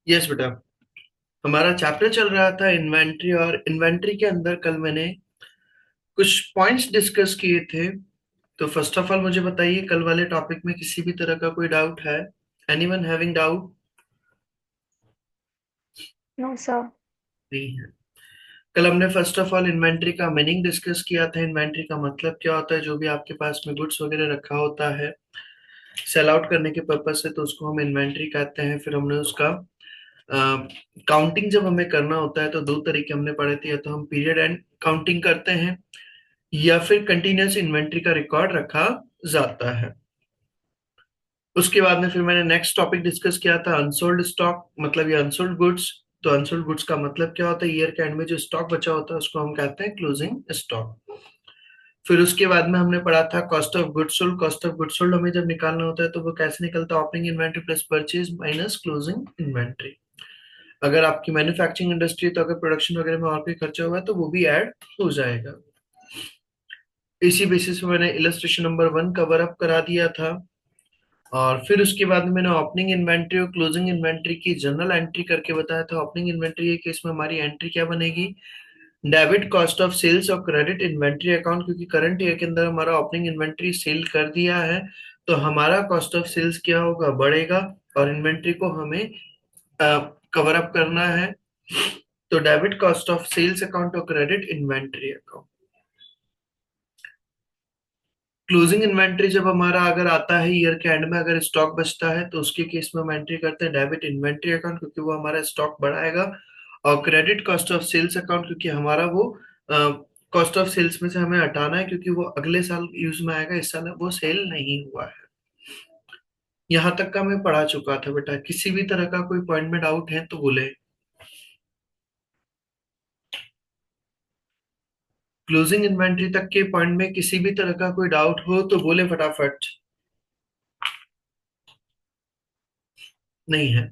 Yes बेटा। हमारा chapter चल रहा था इन्वेंट्री, और इन्वेंट्री के अंदर कल मैंने कुछ पॉइंट्स डिस्कस किए थे। तो फर्स्ट ऑफ ऑल मुझे बताइए, कल वाले टॉपिक में किसी भी तरह का कोई डाउट है? Anyone having doubt? No sir. नहीं है। कल हमने फर्स्ट ऑफ ऑल इन्वेंट्री का मीनिंग डिस्कस किया था। इन्वेंट्री का मतलब क्या होता है? जो भी आपके पास में गुड्स वगैरह रखा होता है सेल आउट करने के पर्पज से, तो उसको हम इन्वेंट्री कहते हैं। फिर हमने उसका काउंटिंग जब हमें करना होता है तो दो तरीके हमने पढ़े थे। या तो हम पीरियड एंड काउंटिंग करते हैं, या फिर कंटिन्यूअस इन्वेंट्री का रिकॉर्ड रखा जाता है। उसके बाद में फिर मैंने नेक्स्ट टॉपिक डिस्कस किया था अनसोल्ड स्टॉक, मतलब ये अनसोल्ड गुड्स। तो अनसोल्ड गुड्स का मतलब क्या होता है? ईयर के एंड में जो स्टॉक बचा होता है उसको हम कहते हैं क्लोजिंग स्टॉक। फिर उसके बाद में हमने पढ़ा था cost of goods sold. Cost of goods sold हमें जब निकालना होता है तो वो कैसे निकलता है? Opening inventory plus purchase minus closing inventory. अगर आपकी मैन्युफैक्चरिंग इंडस्ट्री है तो अगर प्रोडक्शन वगैरह में और कोई खर्चा हुआ है तो वो भी ऐड हो जाएगा। इसी बेसिस पे मैंने इलस्ट्रेशन नंबर 1 कवर अप करा दिया था। और फिर उसके बाद में मैंने ओपनिंग इन्वेंट्री और क्लोजिंग इन्वेंट्री की जनरल एंट्री करके बताया था। ओपनिंग इन्वेंट्री के केस में हमारी एंट्री क्या बनेगी? डेबिट कॉस्ट ऑफ सेल्स और क्रेडिट इन्वेंट्री अकाउंट, क्योंकि करंट ईयर के अंदर हमारा ओपनिंग इन्वेंट्री सेल कर दिया है। तो हमारा कॉस्ट ऑफ सेल्स क्या होगा? बढ़ेगा। और इन्वेंट्री को हमें कवर अप करना है। तो debit cost of sales account और credit inventory account. Closing inventory जब हमारा अगर आता है ईयर के एंड में, अगर स्टॉक बचता है तो उसके केस में हम एंट्री करते हैं डेबिट इन्वेंट्री अकाउंट, क्योंकि वो हमारा स्टॉक बढ़ाएगा। और credit cost of sales account, क्योंकि हमारा वो कॉस्ट ऑफ सेल्स में से हमें हटाना है, क्योंकि वो अगले साल यूज में आएगा, इस साल वो सेल नहीं हुआ है। यहाँ तक का मैं पढ़ा चुका था बेटा। किसी भी तरह का कोई पॉइंट में डाउट है तो बोले। क्लोजिंग इन्वेंट्री तक के पॉइंट में किसी भी तरह का कोई डाउट हो तो बोले फटाफट। नहीं है।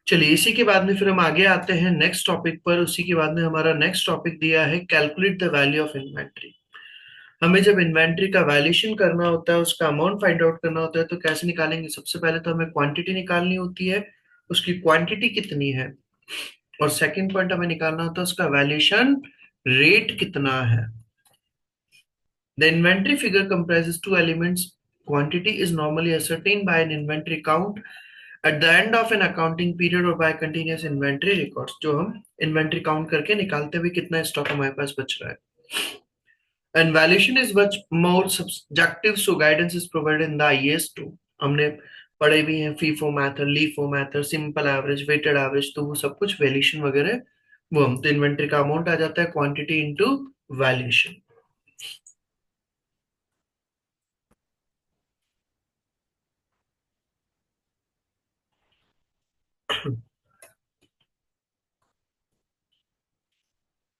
चलिए, इसी के बाद में फिर हम आगे आते हैं नेक्स्ट टॉपिक पर। उसी के बाद में हमारा नेक्स्ट टॉपिक दिया है calculate the value of inventory. हमें जब इन्वेंट्री का वैल्यूएशन करना होता है, उसका अमाउंट फाइंड आउट करना होता है, तो कैसे निकालेंगे? सबसे पहले तो हमें क्वांटिटी निकालनी होती है, उसकी क्वांटिटी कितनी है। और सेकंड पॉइंट हमें निकालना होता है उसका वैल्यूएशन रेट कितना है। The inventory figure comprises two elements. Quantity is normally ascertained by an inventory count at the end of an accounting period or by continuous inventory records, जो हम इन्वेंट्री काउंट करके निकालते हुए कितना स्टॉक हमारे पास बच रहा है। And valuation is much more subjective, so guidance is provided in the IAS 2। हमने पढ़े भी हैं FIFO method, LIFO method, simple average, weighted average, तो वो सब कुछ वैल्यूएशन वगैरह वो हम तो इन्वेंट्री का अमाउंट आ जाता है क्वांटिटी इनटू वैल्यूएशन।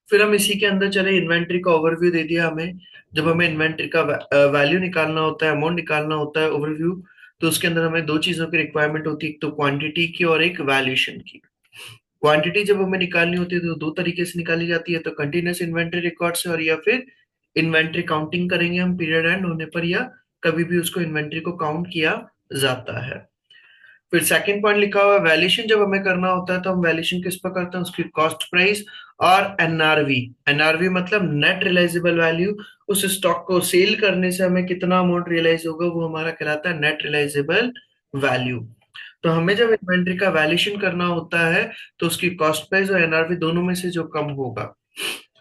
फिर हम इसी के अंदर चले। इन्वेंट्री का ओवरव्यू दे दिया हमें। जब हमें इन्वेंट्री का वैल्यू निकालना होता है, अमाउंट निकालना होता है, ओवरव्यू, तो उसके अंदर हमें दो चीजों की रिक्वायरमेंट होती है, एक तो क्वांटिटी की और एक वैल्यूएशन की। क्वांटिटी जब हमें निकालनी होती है तो दो तरीके से निकाली जाती है, तो कंटिन्यूस इन्वेंट्री रिकॉर्ड से, और या फिर इन्वेंट्री काउंटिंग करेंगे हम पीरियड एंड होने पर, या कभी भी उसको इन्वेंट्री को काउंट किया जाता है। फिर सेकंड पॉइंट लिखा हुआ है वैल्यूएशन जब हमें करना होता है तो हम वैल्यूएशन किस पर करते हैं? उसकी कॉस्ट प्राइस और एनआरवी। एनआरवी मतलब नेट रियलाइजेबल वैल्यू। उस स्टॉक को सेल करने से हमें कितना अमाउंट रियलाइज होगा, वो हमारा कहलाता है नेट रियलाइजेबल वैल्यू। तो हमें जब इन्वेंट्री का वैल्यूएशन करना होता है तो उसकी कॉस्ट प्राइस और एनआरवी दोनों में से जो कम होगा।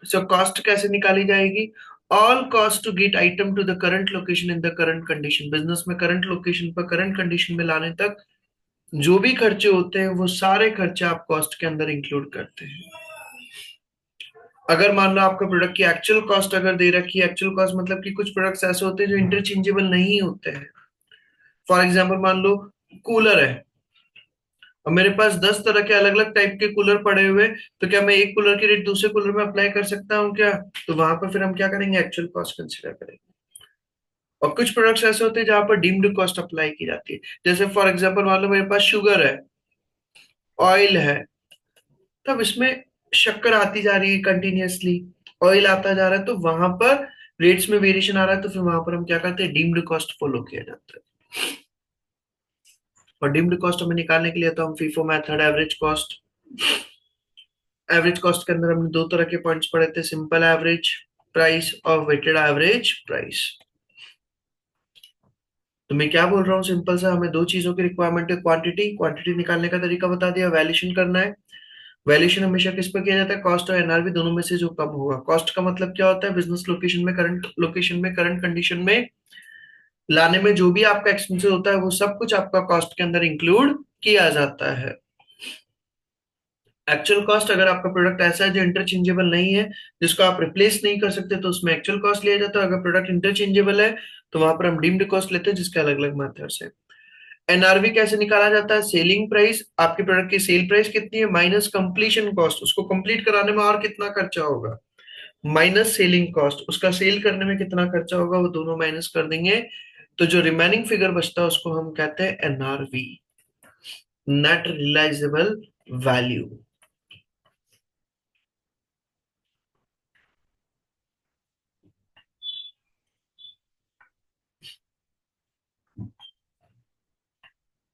सो कॉस्ट कैसे निकाली जाएगी? All cost to get item to the current location in the current condition. Business में करंट लोकेशन पर करंट कंडीशन में लाने तक जो भी खर्चे होते हैं वो सारे खर्चे आप कॉस्ट के अंदर इंक्लूड करते हैं। अगर मान लो आपका प्रोडक्ट की एक्चुअल कॉस्ट अगर दे रखी है, एक्चुअल कॉस्ट मतलब कि कुछ प्रोडक्ट्स ऐसे होते हैं जो इंटरचेंजेबल नहीं होते हैं। फॉर एग्जांपल मान लो कूलर है, और मेरे पास 10 तरह के अलग अलग टाइप के कूलर पड़े हुए हैं, तो क्या मैं एक कूलर की रेट दूसरे कूलर में अप्लाई कर सकता हूँ क्या? तो वहां पर फिर हम क्या करेंगे? एक्चुअल कॉस्ट कंसिडर करेंगे। और कुछ प्रोडक्ट्स ऐसे होते हैं जहां पर डीम्ड कॉस्ट अप्लाई की जाती है। जैसे फॉर एग्जांपल मान लो मेरे पास शुगर है, ऑयल है, तब इसमें शक्कर आती जा रही है कंटिन्यूअसली, ऑयल आता जा रहा है, तो वहां पर रेट्स में वेरिएशन आ रहा है, तो फिर वहां पर हम क्या करते हैं? डीम्ड कॉस्ट फॉलो किया जाता है। और डीम्ड कॉस्ट हमें निकालने के लिए तो हम फीफो मेथड, एवरेज कॉस्ट के अंदर हमने दो तरह के पॉइंट्स पढ़े थे, सिंपल एवरेज प्राइस और वेटेड एवरेज प्राइस। तो मैं क्या बोल रहा हूँ, सिंपल सा हमें दो चीजों की रिक्वायरमेंट है, क्वांटिटी, क्वांटिटी निकालने का तरीका बता दिया, वैल्यूएशन करना है। वैल्यूएशन हमेशा किस पर किया जाता है, कॉस्ट और एनआरवी दोनों में से जो कम होगा। कॉस्ट का मतलब क्या होता है, बिजनेस लोकेशन में, करंट लोकेशन में, करंट कंडीशन में लाने में जो भी आपका एक्सपेंसेस होता है वो सब कुछ आपका कॉस्ट के अंदर इंक्लूड किया जाता है। एक्चुअल कॉस्ट, अगर आपका प्रोडक्ट ऐसा है जो इंटरचेंजेबल नहीं है, जिसको आप रिप्लेस नहीं कर सकते, तो उसमें एक्चुअल कॉस्ट लिया जाता है। अगर प्रोडक्ट इंटरचेंजेबल है तो वहां पर हम डीम्ड कॉस्ट लेते हैं, जिसके अलग अलग मेथड्स है। एनआरवी कैसे निकाला जाता है, सेलिंग प्राइस, आपके प्रोडक्ट की सेल प्राइस कितनी है, माइनस कंप्लीशन कॉस्ट, उसको कंप्लीट कराने में और कितना खर्चा होगा, माइनस सेलिंग कॉस्ट, उसका सेल करने में कितना खर्चा होगा, वो दोनों माइनस कर देंगे, तो जो रिमेनिंग फिगर बचता है उसको हम कहते हैं एनआरवी, नेट रियलाइजेबल वैल्यू।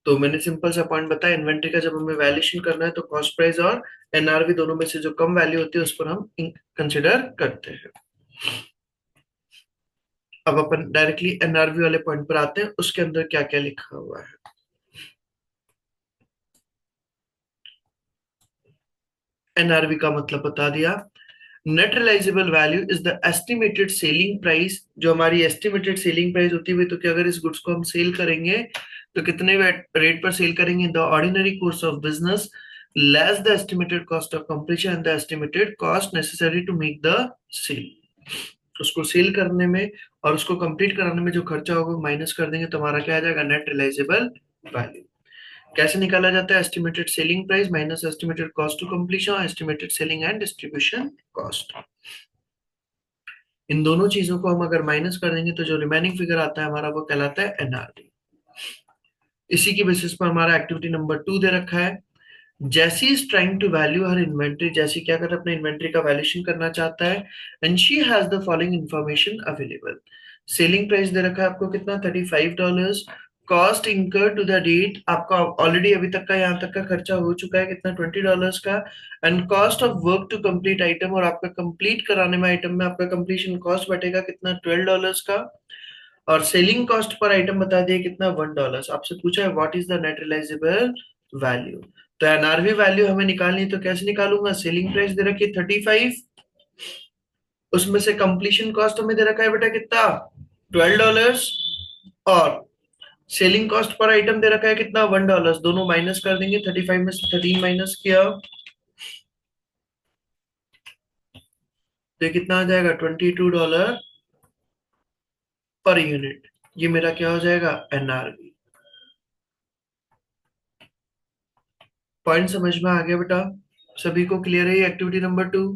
तो मैंने सिंपल सा पॉइंट बताया, इन्वेंट्री का जब हमें वैल्यूएशन करना है तो कॉस्ट प्राइस और एनआरवी दोनों में से जो कम वैल्यू होती है उस पर हम कंसिडर करते हैं। अब अपन डायरेक्टली एनआरवी वाले पॉइंट पर आते हैं, उसके अंदर क्या क्या लिखा हुआ है। एनआरवी का मतलब बता दिया, net realisable value is the estimated selling price, जो हमारी एस्टिमेटेड सेलिंग प्राइस होती है, तो कि अगर इस गुड्स को हम सेल करेंगे तो कितने रेट पर सेल करेंगे, the ordinary course of business less the estimated cost of completion and the estimated cost necessary to make the sale. उसको सेल करने में और उसको कंप्लीट कराने में जो खर्चा होगा माइनस कर देंगे, तो हमारा क्या आ जाएगा, नेट रियलाइजेबल वैल्यू। कैसे निकाला जाता है, estimated selling price minus estimated cost to completion, estimated selling and distribution cost. इन दोनों चीजों को हम अगर माइनस कर देंगे तो जो रिमेनिंग फिगर आता है हमारा, वो कहलाता है एनआरडी। इसी की बेसिस पर हमारा एक्टिविटी नंबर 2 दे रखा है, Jessie is trying to value her inventory, Jessie क्या कर अपने इन्वेंट्री का वैल्यूएशन करना चाहता है, and she has the following information available. Selling price दे रखा है आपको कितना, $35। Cost incur to the date, आपका ऑलरेडी अभी तक का यहाँ तक का खर्चा हो चुका है कितना, $20 का। And cost of work to complete item, और आपका कंप्लीट कराने में आइटम में आपका कंप्लीशन कॉस्ट बैठेगा कितना, $12 का। और सेलिंग कॉस्ट पर आइटम बता दिए कितना, $1। आपसे पूछा है what is the net realisable value. तो एनआरवी वैल्यू हमें निकालनी है, तो कैसे निकालूंगा, सेलिंग प्राइस दे रखी है 35, उसमें से कंप्लीशन कॉस्ट हमें दे रखा है बेटा कितना, $12, और सेलिंग कॉस्ट पर आइटम दे रखा है कितना, $1। दोनों माइनस कर देंगे, 35 में से 13 माइनस किया तो ये कितना आ जाएगा, $22 पर यूनिट। ये मेरा क्या हो जाएगा, एनआरवी। पॉइंट समझ में आ गया बेटा, सभी को क्लियर है एक्टिविटी नंबर 2।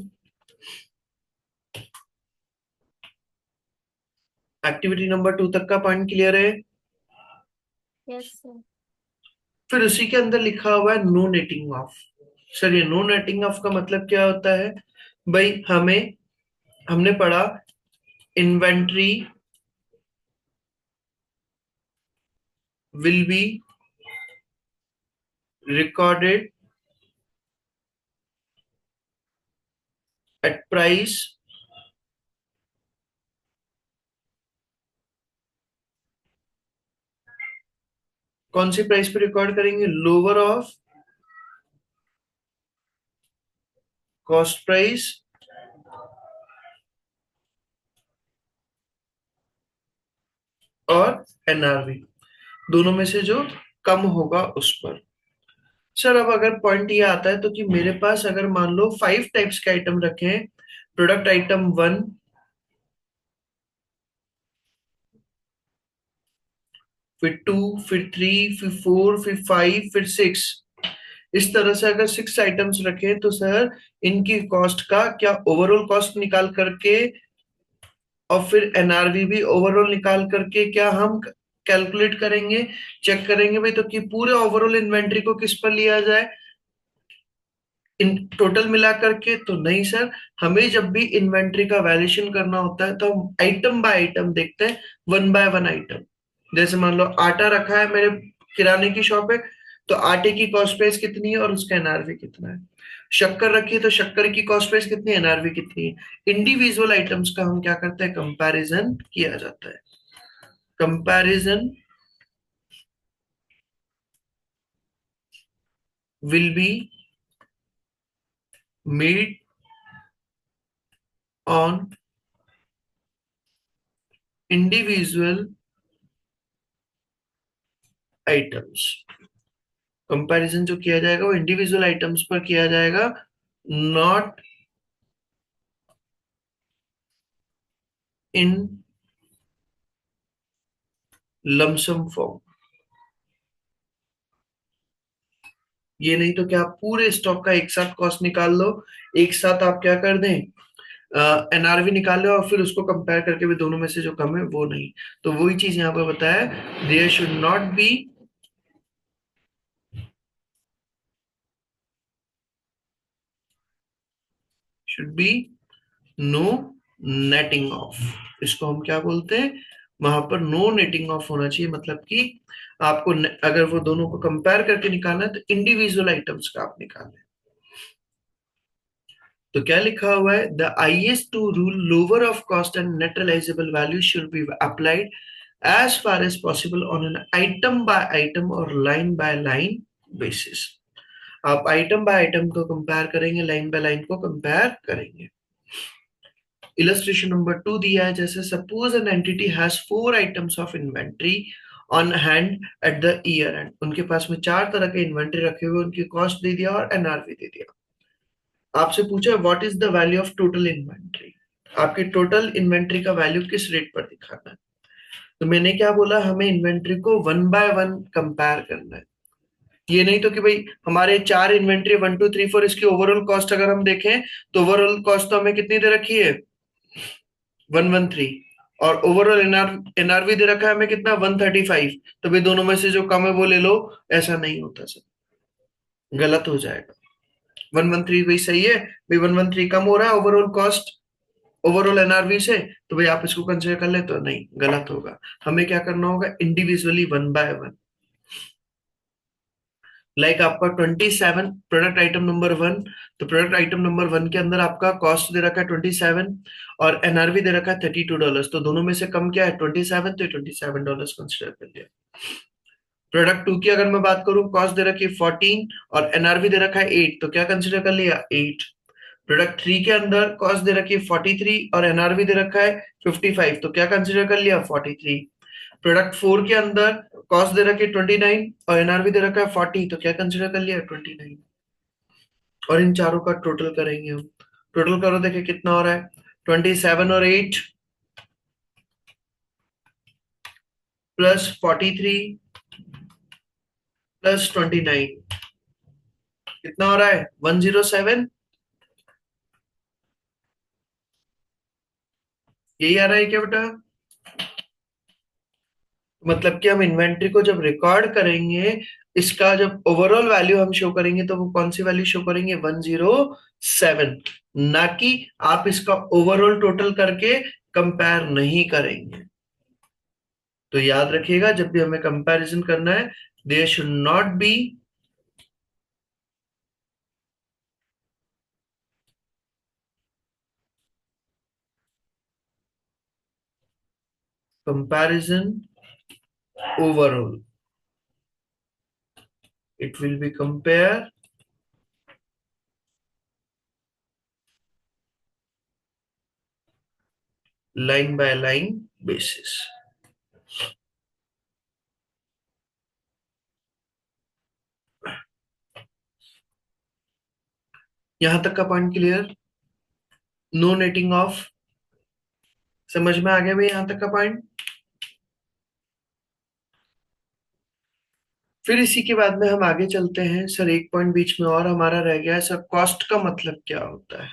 एक्टिविटी नंबर 2 तक का पॉइंट क्लियर है। Yes sir. फिर उसी के अंदर लिखा हुआ है नो नेटिंग ऑफ। सर ये नो नेटिंग ऑफ का मतलब क्या होता है, भाई हमने पढ़ा inventory will be recorded at price कौन सी प्राइस पे रिकॉर्ड करेंगे, लोअर ऑफ कॉस्ट प्राइस और एनआरवी, दोनों में से जो कम होगा उस पर। सर अब अगर पॉइंट ये आता है तो कि मेरे पास अगर मान लो 5 टाइप्स के आइटम रखे हैं, प्रोडक्ट आइटम 1, फिर 2, फिर 3, फिर 4, फिर 5, फिर 6, इस तरह से अगर 6 आइटम्स रखें तो सर इनकी कॉस्ट का क्या ओवरऑल कॉस्ट निकाल करके और फिर एनआरवी भी ओवरऑल निकाल करके क्या हम कैलकुलेट करेंगे, चेक करेंगे भाई, तो कि पूरे ओवरऑल इन्वेंट्री को किस पर लिया जाए, इन टोटल मिला करके तो नहीं सर। हमें जब भी इन्वेंट्री का वैल्यूएशन करना होता है तो हम आइटम बाय आइटम देखते हैं, वन बाय वन आइटम। जैसे मान लो आटा रखा है मेरे किराने की शॉप है, तो आटे की कॉस्ट प्राइस कितनी है और उसका एनआरवी कितना है। शक्कर रखी है तो शक्कर की कॉस्ट प्राइस कितनी है, एनआरवी कितनी है। इंडिविजुअल आइटम्स का हम क्या करते हैं, कंपैरिजन किया जाता है। Comparison will be made on individual items। Comparison जो किया जाएगा वो इंडिविजुअल आइटम्स पर किया जाएगा, नॉट इन लमसम फॉर्म। ये नहीं तो क्या आप पूरे स्टॉक का एक साथ कॉस्ट निकाल लो, एक साथ आप क्या कर दें, एनआरवी निकाल लो और फिर उसको कंपेयर करके भी दोनों में से जो कम है वो नहीं। तो वही चीज यहाँ पर बताया, there should be no netting off. इसको हम क्या बोलते हैं, वहां पर नो नेटिंग ऑफ होना चाहिए, मतलब कि आपको अगर वो दोनों को कंपेयर करके निकालना है तो इंडिविजुअल आइटम्स का आप निकालें। तो क्या लिखा हुआ है, the IS two rule lower of cost and net realisable value should be applied as far as possible on an item by item और लाइन बाय लाइन बेसिस। आप आइटम बाय आइटम को कंपेयर करेंगे, line by line को compare करेंगे। Illustration number 2 दिया है, जैसे suppose an entity has 4 items of inventory on hand at the year end. उनके पास में 4 तरह के इन्वेंट्री रखे हुए, उनकी कॉस्ट दे दिया और एनआरवी दे दिया। आपसे पूछा what is the value of total inventory, आपकी टोटल इन्वेंट्री का वैल्यू किस रेट पर दिखाना है। तो मैंने क्या बोला, हमें इन्वेंट्री को 1 बाय 1 कंपेयर करना है। ये नहीं तो कि भाई हमारे 4 इन्वेंट्री 1 2 3 4, इसकी ओवरऑल कॉस्ट अगर हम देखें तो ओवरऑल कॉस्ट तो हमें कितनी दे रखी है, 113, और ओवरऑल एनआरवी दे रखा है हमें कितना, 135। तो भाई दोनों में से जो कम है वो ले लो, ऐसा नहीं होता सर, गलत हो जाएगा। 113 भाई सही है, भाई 113 कम हो रहा है ओवरऑल कॉस्ट ओवरऑल एनआरवी से, तो भाई आप इसको कंसिडर कर ले, तो नहीं, गलत होगा। हमें क्या करना होगा, इंडिविजुअली 1 बाय 1। लाइक आपका 27 प्रोडक्ट आइटम नंबर 1, तो प्रोडक्ट आइटम नंबर 1 के अंदर आपका कॉस्ट दे रखा है 27 और एनआरवी दे रखा है $32। तो दोनों में से कम क्या है, 27, तो $27 कंसिडर कर लिया। प्रोडक्ट 2 की अगर मैं बात करूं, कॉस्ट दे रखी है 14 और एनआरवी दे रखा है 8, तो क्या कंसिडर कर लिया, 8। प्रोडक्ट 3 के अंदर कॉस्ट दे रखी है 43 और एनआरवी दे रखा है 55, तो क्या कंसिडर कर लिया, 43। प्रोडक्ट 4 के अंदर कॉस्ट दे रखी है 29 और एनआरवी दे रखा है 40, तो क्या कंसिडर कर लिया, 29। और इन चारों का टोटल करेंगे हम, टोटल करो देखिए कितना हो रहा है, 27 और 8 प्लस 43 प्लस 29, कितना हो रहा है, 107। यही आ रहा है क्या बेटा, मतलब कि हम इन्वेंट्री को जब रिकॉर्ड करेंगे, इसका जब ओवरऑल वैल्यू हम शो करेंगे तो वो कौन सी वैल्यू शो करेंगे, 107, ना कि आप इसका ओवरऑल टोटल करके कंपेयर नहीं करेंगे। तो याद रखिएगा जब भी हमें कंपैरिजन करना है, there should not be comparison overall, it will be compare line by line basis। यहां तक का point clear, no netting off, समझ में आ गया भाई यहां तक का पॉइंट। फिर इसी के बाद में हम आगे चलते हैं, सर एक पॉइंट बीच में और हमारा रह गया है सर, कॉस्ट का मतलब क्या होता है,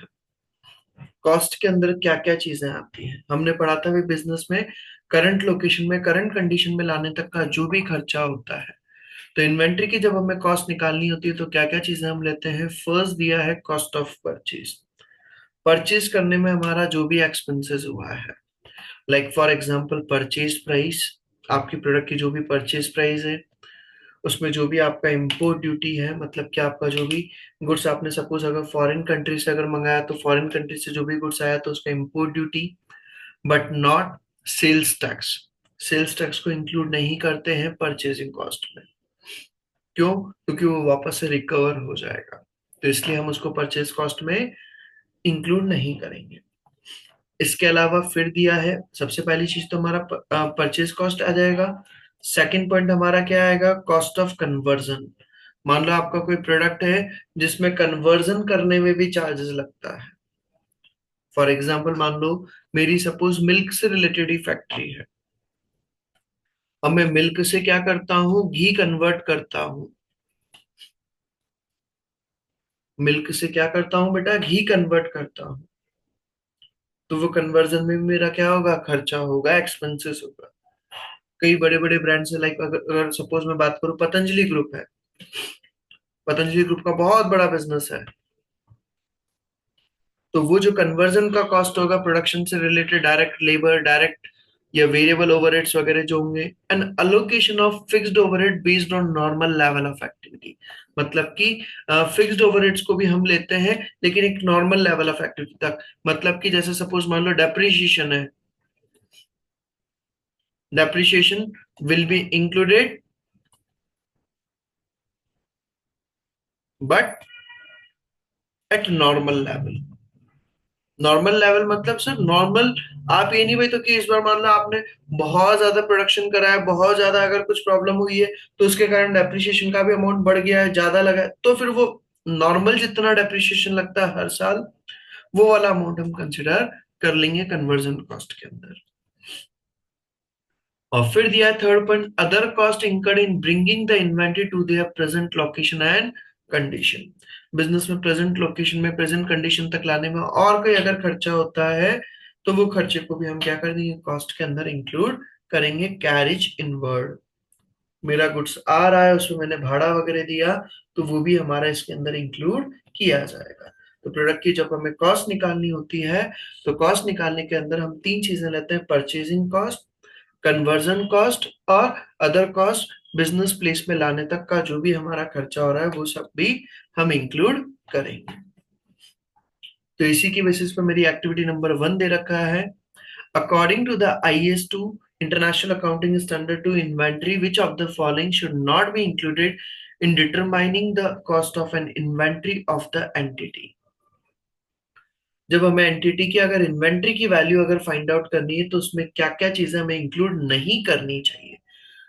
कॉस्ट के अंदर क्या क्या चीजें आती हैं। हमने पढ़ा था भाई बिजनेस में करंट लोकेशन में करंट कंडीशन में लाने तक का जो भी खर्चा होता है, तो इन्वेंट्री की जब हमें कॉस्ट निकालनी होती है तो क्या क्या चीजें हम लेते हैं। फर्स्ट दिया है कॉस्ट ऑफ परचेज, परचेज करने में हमारा जो भी एक्सपेंसेस हुआ है, like for example purchase price, आपकी प्रोडक्ट की जो भी परचेज प्राइस है, उसमें जो भी आपका इम्पोर्ट ड्यूटी है, मतलब कि आपका जो भी गुड्स आपने सपोज अगर फॉरेन कंट्री से अगर मंगाया तो फॉरेन कंट्री से जो भी गुड्स आया तो उसका import duty, but not sales tax. Sales tax को इंक्लूड नहीं करते हैं परचेजिंग कॉस्ट में। क्यों? क्योंकि वो वापस से रिकवर हो जाएगा, तो इसलिए हम उसको परचेज कॉस्ट में इंक्लूड नहीं करेंगे। इसके अलावा फिर दिया है, सबसे पहली चीज तो हमारा परचेज कॉस्ट आ जाएगा। सेकंड पॉइंट हमारा क्या आएगा? Cost of conversion. मान लो आपका कोई प्रोडक्ट है जिसमें कन्वर्जन करने में भी चार्जेस लगता है। फॉर एग्जाम्पल मान लो मेरी सपोज मिल्क से रिलेटेड ही फैक्ट्री है। अब मैं मिल्क से क्या करता हूँ? घी कन्वर्ट करता हूँ। मिल्क से क्या करता हूँ बेटा? घी कन्वर्ट करता हूँ। तो वो कन्वर्जन में मेरा क्या होगा? खर्चा होगा, एक्सपेंसेस होगा। कई बड़े बड़े ब्रांड्स है, लाइक अगर सपोज मैं बात करूं, पतंजलि ग्रुप है। पतंजलि ग्रुप का बहुत बड़ा बिजनेस है। तो वो जो कन्वर्जन का कॉस्ट होगा प्रोडक्शन से रिलेटेड, डायरेक्ट लेबर, डायरेक्ट या वेरिएबल ओवरहेड्स वगैरह जो होंगे, and allocation of fixed overhead based on normal level of activity. मतलब कि फिक्स्ड ओवरहेड्स को भी हम लेते हैं लेकिन एक नॉर्मल लेवल ऑफ एक्टिविटी तक। मतलब कि जैसे सपोज मान लो डेप्रिसिएशन है, depreciation will be included but at normal level. Normal level मतलब सर नॉर्मल, आप ये नहीं भाई तो कि इस बार मान लो आपने बहुत ज्यादा प्रोडक्शन करा है, बहुत ज्यादा अगर कुछ प्रॉब्लम हुई है तो उसके कारण डेप्रिसिएशन का भी अमाउंट बढ़ गया है, ज्यादा लगा है, तो फिर वो नॉर्मल जितना डेप्रिसिएशन लगता है हर साल, वो वाला अमाउंट हम कंसिडर कर लेंगे कन्वर्जन कॉस्ट के अंदर। और फिर दिया है third point, other cost incurred in bringing the inventory to their present location and condition. Business में प्रेजेंट लोकेशन में, प्रेजेंट कंडीशन तक लाने में और कोई अगर खर्चा होता है तो वो खर्चे को भी हम क्या कर देंगे? कॉस्ट के अंदर इंक्लूड करेंगे। कैरिज इनवर्ड, मेरा गुड्स आ रहा है उसमें मैंने भाड़ा वगैरह दिया, तो वो भी हमारा इसके अंदर इंक्लूड किया जाएगा। तो प्रोडक्ट की जब हमें कॉस्ट निकालनी होती है तो कॉस्ट निकालने के अंदर हम तीन चीजें लेते हैं: परचेजिंग कॉस्ट, कन्वर्जन कॉस्ट और अदर कॉस्ट। बिजनेस प्लेस में लाने तक का जो भी हमारा खर्चा हो रहा है वो सब भी हम इंक्लूड करेंगे। तो इसी की बेसिस पे मेरी एक्टिविटी नंबर 1 दे रखा है, according to the IS2 international accounting standard two inventory which of the following should not be included in determining the cost of an inventory of the entity. जब हमें एंटिटी की अगर inventory की value अगर find out करनी है तो उसमें क्या क्या चीजें हमें इंक्लूड नहीं करनी चाहिए,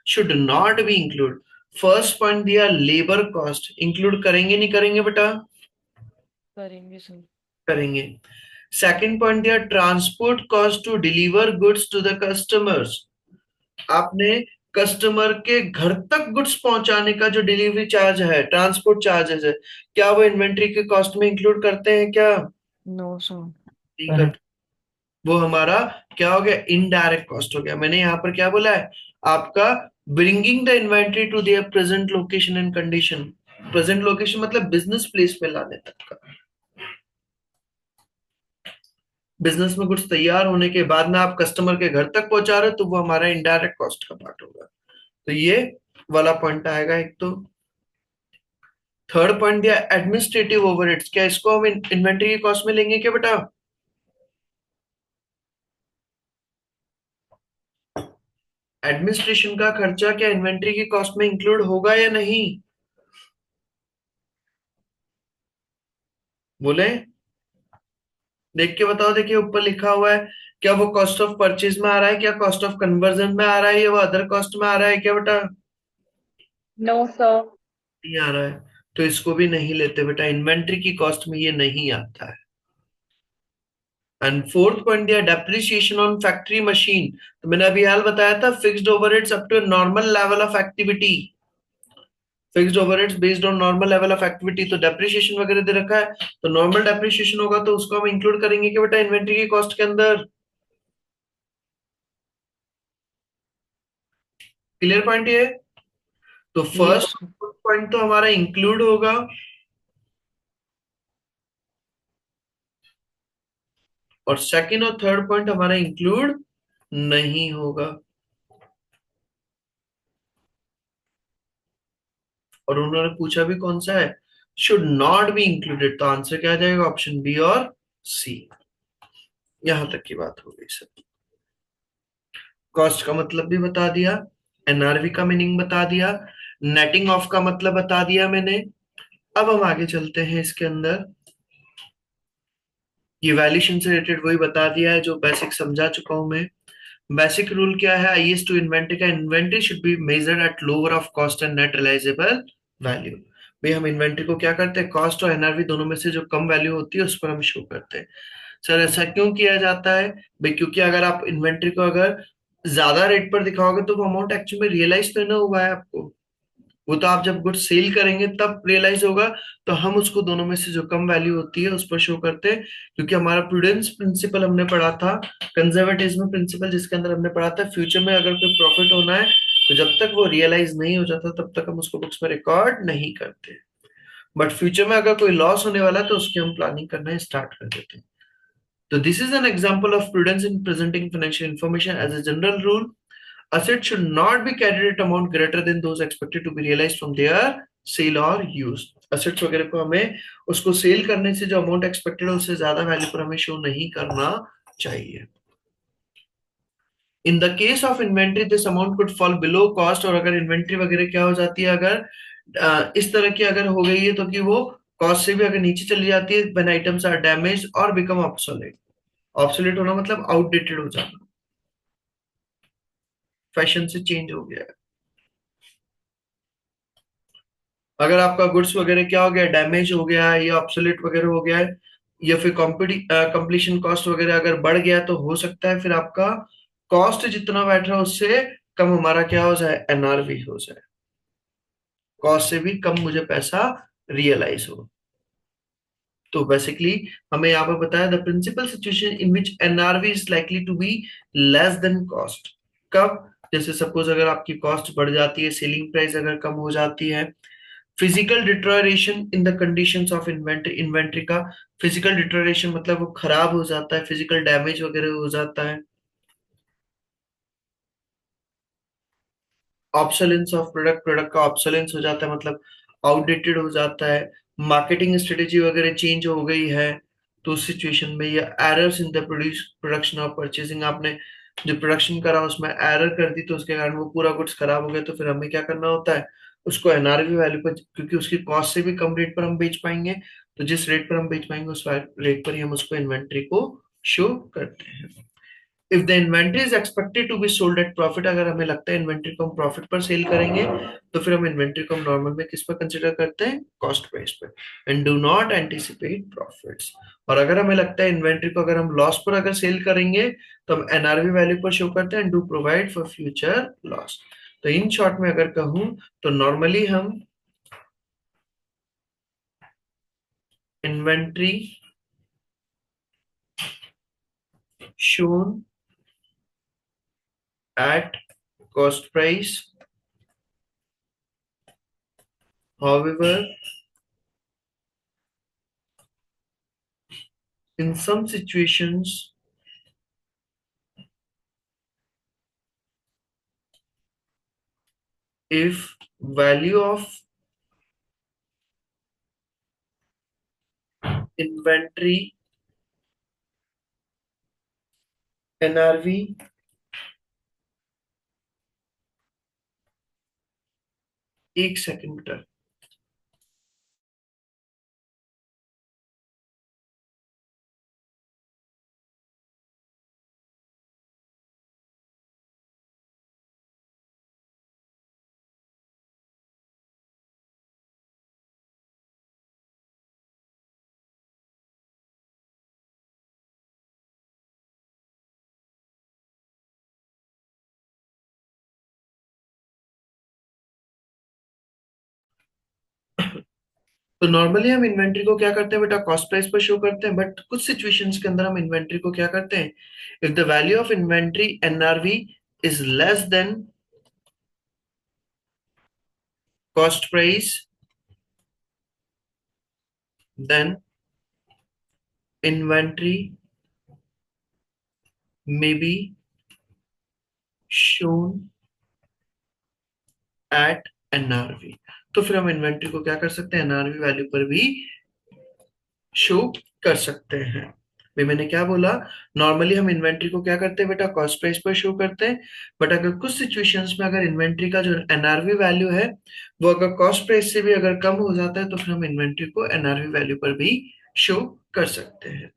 should not be include. First point दिया लेबर कॉस्ट, इंक्लूड करेंगे नहीं करेंगे बेटा? करेंगे सर। करेंगे। सेकंड पॉइंट दिया transport cost to deliver goods to the customers. आपने कस्टमर के घर तक गुड्स पहुंचाने का जो डिलीवरी चार्ज है, ट्रांसपोर्ट चार्जेस है, क्या वो इन्वेंट्री के कॉस्ट में इंक्लूड करते हैं क्या? No sir. नहीं करते। वो हमारा क्या हो गया? इनडायरेक्ट कॉस्ट हो गया। मैंने यहाँ पर क्या बोला है आपका? Bringing the inventory to their present location and condition. Present location मतलब बिजनेस प्लेस में लाने तक का। बिजनेस में कुछ तैयार होने के बाद में आप कस्टमर के घर तक पहुंचा रहे हो तो वो हमारा इनडायरेक्ट कॉस्ट का पार्ट होगा। तो ये वाला पॉइंट आएगा एक तो। थर्ड पॉइंट दिया एडमिनिस्ट्रेटिव ओवरहेड्स, क्या इसको हम इन्वेंट्री की कॉस्ट में लेंगे क्या बेटा? एडमिनिस्ट्रेशन का खर्चा क्या इन्वेंट्री की कॉस्ट में इंक्लूड होगा या नहीं? बोले, देख के बताओ। देखिए ऊपर लिखा हुआ है, क्या वो कॉस्ट ऑफ परचेज में आ रहा है, क्या कॉस्ट ऑफ कन्वर्जन में आ रहा है, या वो अदर कॉस्ट में आ रहा है क्या बेटा? No sir. नहीं आ रहा है, तो इसको भी नहीं लेते बेटा, इन्वेंट्री की कॉस्ट में ये नहीं आता है। एंड फोर्थ पॉइंट दिया डेप्रिसिएशन ऑन फैक्ट्री मशीन। तो मैंने अभी हाल बताया था fixed overheads up to normal level of activity, fixed overheads based on normal level of activity. तो डेप्रिसिएशन वगैरह दे रखा है तो नॉर्मल डेप्रिसिएशन होगा तो उसको हम इंक्लूड करेंगे कि बेटा इन्वेंट्री की कॉस्ट के अंदर। क्लियर पॉइंट ये? तो यस। फर्स्ट पॉइंट तो हमारा इंक्लूड होगा, और सेकंड और थर्ड पॉइंट हमारा इंक्लूड नहीं होगा। और उन्होंने पूछा भी कौन सा है, शुड नॉट बी इंक्लूडेड, तो आंसर क्या आ जाएगा, ऑप्शन बी और सी। यहां तक की बात हो गई सर। कॉस्ट का मतलब भी बता दिया, एनआरवी का मीनिंग बता दिया, नेटिंग ऑफ का मतलब बता दिया मैंने। अब हम आगे चलते हैं इसके अंदर। ये वैल्यूएशन से रिलेटेड वही बता दिया है जो बेसिक समझा चुका हूं मैं। बेसिक रूल क्या है आईएस टू इन्वेंटरी का, inventory should be measured at lower of cost and net realisable value. भाई हम इन्वेंटरी को क्या करते हैं, कॉस्ट और एनआरवी दोनों में से जो कम वैल्यू होती है उस पर हम शो करते हैं। सर ऐसा क्यों किया जाता है भाई, क्योंकि अगर आप इन्वेंट्री को अगर ज्यादा रेट पर दिखाओगे तो वो अमाउंट एक्चुअली में रियलाइज तो ना हुआ है आपको, वो तो आप जब गुड्स सेल करेंगे तब रियलाइज होगा। तो हम उसको दोनों में से जो कम वैल्यू होती है उस पर शो करते हैं, क्योंकि हमारा प्रूडेंस प्रिंसिपल हमने पढ़ा था, कंजर्वेटिज्म प्रिंसिपल, जिसके अंदर हमने पढ़ा था फ्यूचर में अगर कोई प्रॉफिट होना है तो जब तक वो रियलाइज नहीं हो जाता तब तक हम उसको बुक्स में रिकॉर्ड नहीं करते, बट फ्यूचर में अगर कोई लॉस होने वाला है तो उसकी हम प्लानिंग करना स्टार्ट कर देते हैं। So this is an example of prudence in presenting financial information. As a general rule, assets should not be carried at amount greater than those expected to be realized from their sale or use. Assets वगैरह को हमें उसको sale करने से जो amount expected है उससे ज्यादा वैल्यू पर हमें शो नहीं करना चाहिए। In the case of inventory this amount could fall below cost, और अगर इन्वेंट्री वगैरह क्या हो जाती है, अगर इस तरह की अगर हो गई है तो कि वो कॉस्ट से भी अगर नीचे चली जाती है, व्हेन आइटम्स आर डैमेज और बिकम ऑब्सोलेट। ऑब्सोलेट होना मतलब आउटडेटेड हो जाना, फैशन से चेंज हो गया है। अगर आपका गुड्स वगैरह क्या हो गया, डैमेज हो गया है या ऑब्सोलेट वगैरह हो गया है, या फिर कंप्लीशन कॉस्ट वगैरह अगर बढ़ गया तो हो सकता है फिर आपका कॉस्ट जितना बैठ रहा है उससे कम हमारा क्या हो जाए, एनआरवी हो जाए, कॉस्ट से भी कम मुझे पैसा रियलाइज हो। तो बेसिकली हमें यहाँ पर बताया the principal situation in which NRV is likely to be less than cost. कब, जैसे सपोज अगर आपकी कॉस्ट बढ़ जाती है, सेलिंग प्राइस अगर कम हो जाती है, physical deterioration in the conditions of inventory, inventory का फिजिकल डिटोरेशन मतलब वो खराब हो जाता है, फिजिकल डैमेज वगैरह हो जाता है, ऑब्सोलेंस ऑफ प्रोडक्ट, प्रोडक्ट का ऑब्सोलेंस हो जाता है मतलब आउटडेटेड हो जाता है, मार्केटिंग स्ट्रेटेजी वगैरह चेंज हो गई है तो उस सिचुएशन में, या errors in the production of purchasing, आपने जो प्रोडक्शन करा उसमें एरर कर दी तो उसके कारण वो पूरा गुड्स खराब हो गया, तो फिर हमें क्या करना होता है, उसको एनआरवी वैल्यू पर, क्योंकि उसकी कॉस्ट से भी कम रेट पर हम बेच पाएंगे, तो जिस रेट पर हम बेच पाएंगे उस रेट पर ही हम उसको इन्वेंट्री को शो करते हैं। If the inventory is expected to be sold at profit, अगर हमें लगता है इन्वेंट्री को हम प्रॉफिट पर सेल करेंगे तो फिर हम इन्वेंट्री को हम नॉर्मल में किस पर कंसिडर करते हैं, कॉस्ट प्राइस पर, and do not anticipate profits. और अगर हमें लगता है इन्वेंट्री को अगर हम लॉस पर अगर सेल करेंगे तो हम एनआरवी वैल्यू पर शो करते हैं and do provide for future loss. तो इन शॉर्ट में अगर कहूं तो नॉर्मली हम inventory shown at cost price. However, in some situations, if value of inventory NRV एक सेकंड बेटा। तो नॉर्मली हम इन्वेंट्री को क्या करते हैं बेटा, कॉस्ट प्राइस पर शो करते हैं, बट कुछ सिचुएशंस के अंदर हम इन्वेंट्री को क्या करते हैं, if the value of inventory NRV is less than cost price, then inventory may be shown at NRV. तो फिर हम इन्वेंट्री को क्या कर सकते हैं, एनआरवी वैल्यू पर भी शो कर सकते हैं। भाई मैंने क्या बोला, नॉर्मली हम इन्वेंट्री को क्या करते हैं बेटा, कॉस्ट प्राइस पर शो करते हैं। बट अगर कुछ सिचुएशंस में अगर इन्वेंट्री का जो एनआरवी वैल्यू है वो अगर कॉस्ट प्राइस से भी अगर कम हो जाता है तो फिर हम इन्वेंट्री को एनआरवी वैल्यू पर भी शो कर सकते हैं।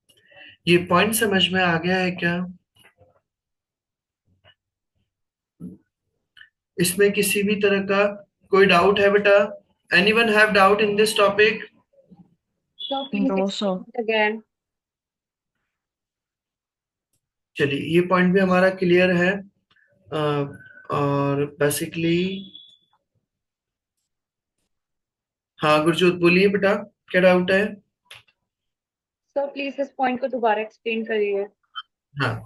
ये पॉइंट समझ में आ गया है क्या? इसमें किसी भी तरह का कोई डाउट है बेटा? Anyone have doubt in this topic? Sir, please No, explain sir. it again. चलिए ये पॉइंट भी हमारा क्लियर है। और बेसिकली हाँ गुरजोत बोलिए बेटा, क्या डाउट है? Sir, please इस पॉइंट को दोबारा एक्सप्लेन करिए। हाँ,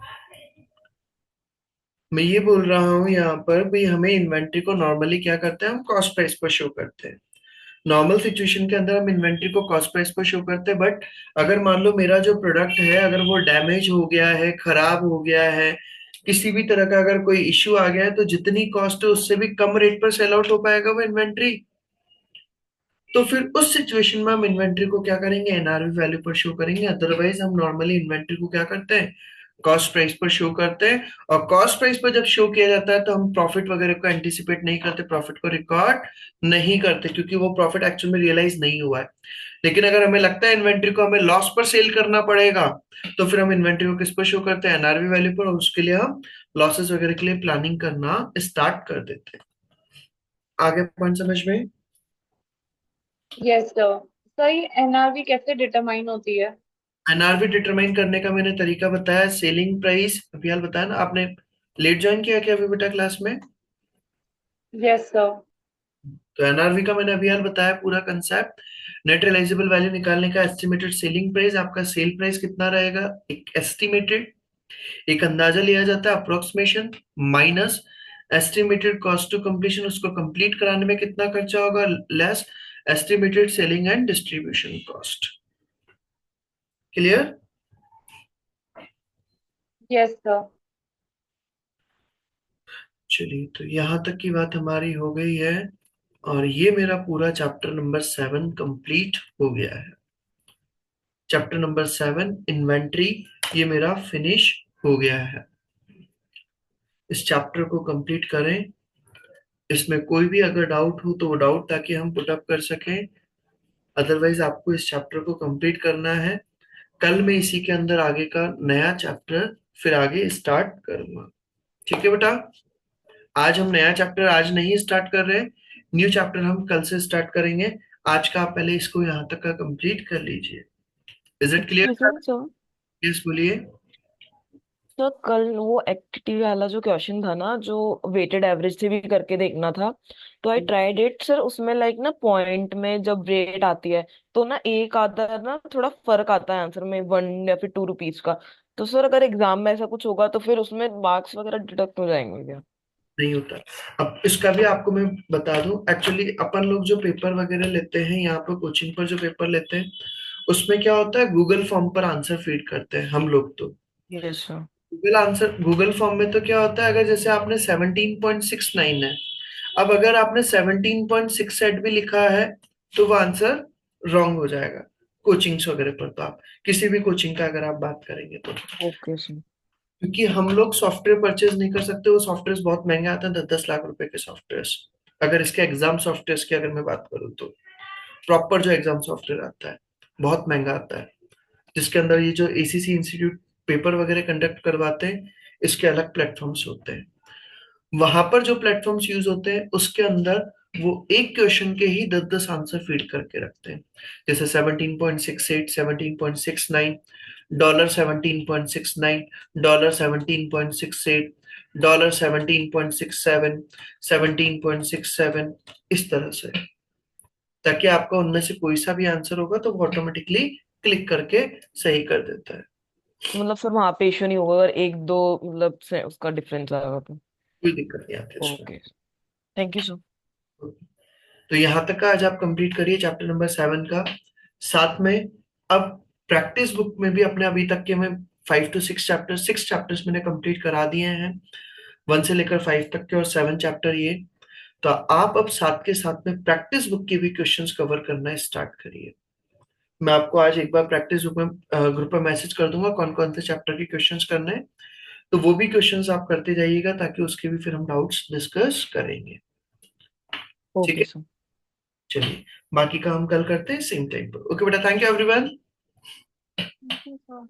मैं ये बोल रहा हूँ यहाँ पर भी, हमें इन्वेंट्री को नॉर्मली क्या करते हैं, हम कॉस्ट प्राइस पर शो करते हैं। नॉर्मल सिचुएशन के अंदर हम इन्वेंट्री को कॉस्ट प्राइस पर शो करते हैं। बट अगर मान लो मेरा जो प्रोडक्ट है अगर वो डैमेज हो गया है, खराब हो गया है, किसी भी तरह का अगर कोई इश्यू आ गया है, तो जितनी कॉस्ट है उससे भी कम रेट पर सेल आउट हो पाएगा वो इन्वेंट्री। तो फिर उस सिचुएशन में हम इन्वेंट्री को क्या करेंगे, एनआरवी वैल्यू पर शो करेंगे। अदरवाइज हम नॉर्मली इन्वेंट्री को क्या करते हैं, कॉस्ट प्राइस पर शो करते हैं। और कॉस्ट प्राइस पर जब शो किया जाता है तो हम प्रॉफिट वगैरह को एंटिसिपेट नहीं करते, प्रॉफिट को रिकॉर्ड नहीं करते, क्योंकि वो प्रॉफिट एक्चुअल में रियलाइज नहीं हुआ है। लेकिन अगर हमें लगता है इन्वेंट्री को हमें लॉस पर सेल करना पड़ेगा, तो फिर हम इन्वेंट्री को किस पर शो करते हैं, एनआरवी वैल्यू पर, और उसके लिए हम लॉसेस वगैरह के लिए प्लानिंग करना स्टार्ट कर देते हैं। आगे पॉइंट समझ में? Yes sir. सर ये एनआरवी कैसे डिटरमाइन होती है? एनआरवी डिटरमाइन करने का मैंने तरीका बताया, सेलिंग प्राइस अभी हाल बताया ना आपने। लेट ज्वाइन किया क्या अभी बेटा क्लास में? Yes sir. तो एनआरवी का मैंने अभी हाल बताया पूरा कंसेप्ट। नेट रियलाइजेबल वैल्यू निकालने का एस्टिमेटेड सेलिंग प्राइस, आपका सेल प्राइस कितना रहेगा, एक एस्टिमेटेड, एक अंदाजा लिया जाता है approximation, minus estimated cost to completion, उसको कंप्लीट कराने में कितना खर्चा होगा, less estimated selling and distribution cost. Clear? Yes sir. चलिए तो यहाँ तक की बात हमारी हो गई है, और ये मेरा पूरा चैप्टर नंबर 7 कंप्लीट हो गया है। चैप्टर नंबर 7 इन्वेंट्री ये मेरा फिनिश हो गया है। इस चैप्टर को कंप्लीट करें। इसमें कोई भी अगर डाउट हो तो वो डाउट ताकि हम पुट अप कर सकें। अदरवाइज आपको इस चैप्टर को कंप्लीट करना है। कल मैं इसी के अंदर आगे का नया चैप्टर फिर आगे स्टार्ट करूंगा। ठीक है बेटा? आज हम नया चैप्टर आज नहीं स्टार्ट कर रहे हैं, न्यू चैप्टर हम कल से स्टार्ट करेंगे। आज का आप पहले इसको यहाँ तक का कंप्लीट कर लीजिए। Is it clear? Excuse me, sir. Yes बोलिए। तो कल वो एक्टिविटी वाला जो क्वेश्चन था ना, जो वेटेड एवरेज से भी करके देखना था, तो आई ट्राइड इट सर। उसमें लाइक ना पॉइंट में जब रेट आती है तो ना एक आधा ना थोड़ा फर्क आता है आंसर में, 1 या फिर 2 रुपीज का। तो सर अगर एग्जाम में ऐसा कुछ होगा तो फिर उसमें मार्क्स वगैरह डिडक्ट हो जाएंगे क्या? नहीं होता। अब इसका भी आपको मैं बता दूं, एक्चुअली अपन लोग जो पेपर वगैरह लेते हैं यहाँ पर कोचिंग पर, जो पेपर लेते हैं उसमें क्या होता है, गूगल फॉर्म पर आंसर फीड करते हैं हम लोग। तो यस सर। गूगल फॉर्म में तो क्या होता है, अगर जैसे आपने 17.69 है, अब अगर आपने 17.68 भी लिखा है तो वो आंसर रॉन्ग हो जाएगा कोचिंग्स वगैरह पर। तो आप किसी भी कोचिंग का अगर आप बात करेंगे तो, ओके सर। क्योंकि हम लोग सॉफ्टवेयर परचेज नहीं कर सकते, वो सॉफ्टवेयर बहुत महंगे आते हैं, 10-10 लाख रुपए के सॉफ्टवेयर। अगर इसके एग्जाम सॉफ्टवेयर की अगर मैं बात करूँ तो प्रॉपर जो एग्जाम सॉफ्टवेयर आता है बहुत महंगा आता है, जिसके अंदर ये जो एसीसी इंस्टीट्यूट पेपर वगैरह कंडक्ट करवाते हैं, इसके अलग प्लेटफॉर्म्स होते हैं। वहां पर जो प्लेटफॉर्म्स यूज होते हैं उसके अंदर वो एक क्वेश्चन के ही 10-10 आंसर फीड करके रखते हैं। जैसे 17.68, 17.69, $17.69, $17.68, $17.67, 17.67, इस तरह से, ताकि आपका उनमें से कोई सा भी आंसर होगा तो वो ऑटोमेटिकली क्लिक करके सही कर देता है। मतलब सर वहां पे इश्यू नहीं होगा अगर एक दो मतलब से उसका डिफरेंस आएगा तो? कोई दिक्कत नहीं आती इसमें। Okay, thank you sir. तो यहाँ तक का आज आप कंप्लीट करिए चैप्टर नंबर 7 का। साथ में अब प्रैक्टिस बुक में भी अपने अभी तक के मैं 5 to 6 चैप्टर, 6 चैप्टर्स मैंने कंप्लीट करा दिए हैं, 1 से लेकर 5 तक के, और 7 चैप्टर ये। तो आप अब साथ के साथ में प्रैक्टिस बुक के भी क्वेश्चंस कवर करना स्टार्ट करिए। मैं आपको आज एक बार प्रैक्टिस बुक में ग्रुप में मैसेज कर दूंगा कौन कौन से चैप्टर के क्वेश्चंस करने हैं, तो वो भी क्वेश्चंस आप करते जाइएगा ताकि उसके भी फिर हम डाउट्स डिस्कस करेंगे। ठीक ओके है, सर। चलिए बाकी का हम कल करते हैं सेम टाइम पर। ओके बेटा, thank you everyone. Thank you, sir.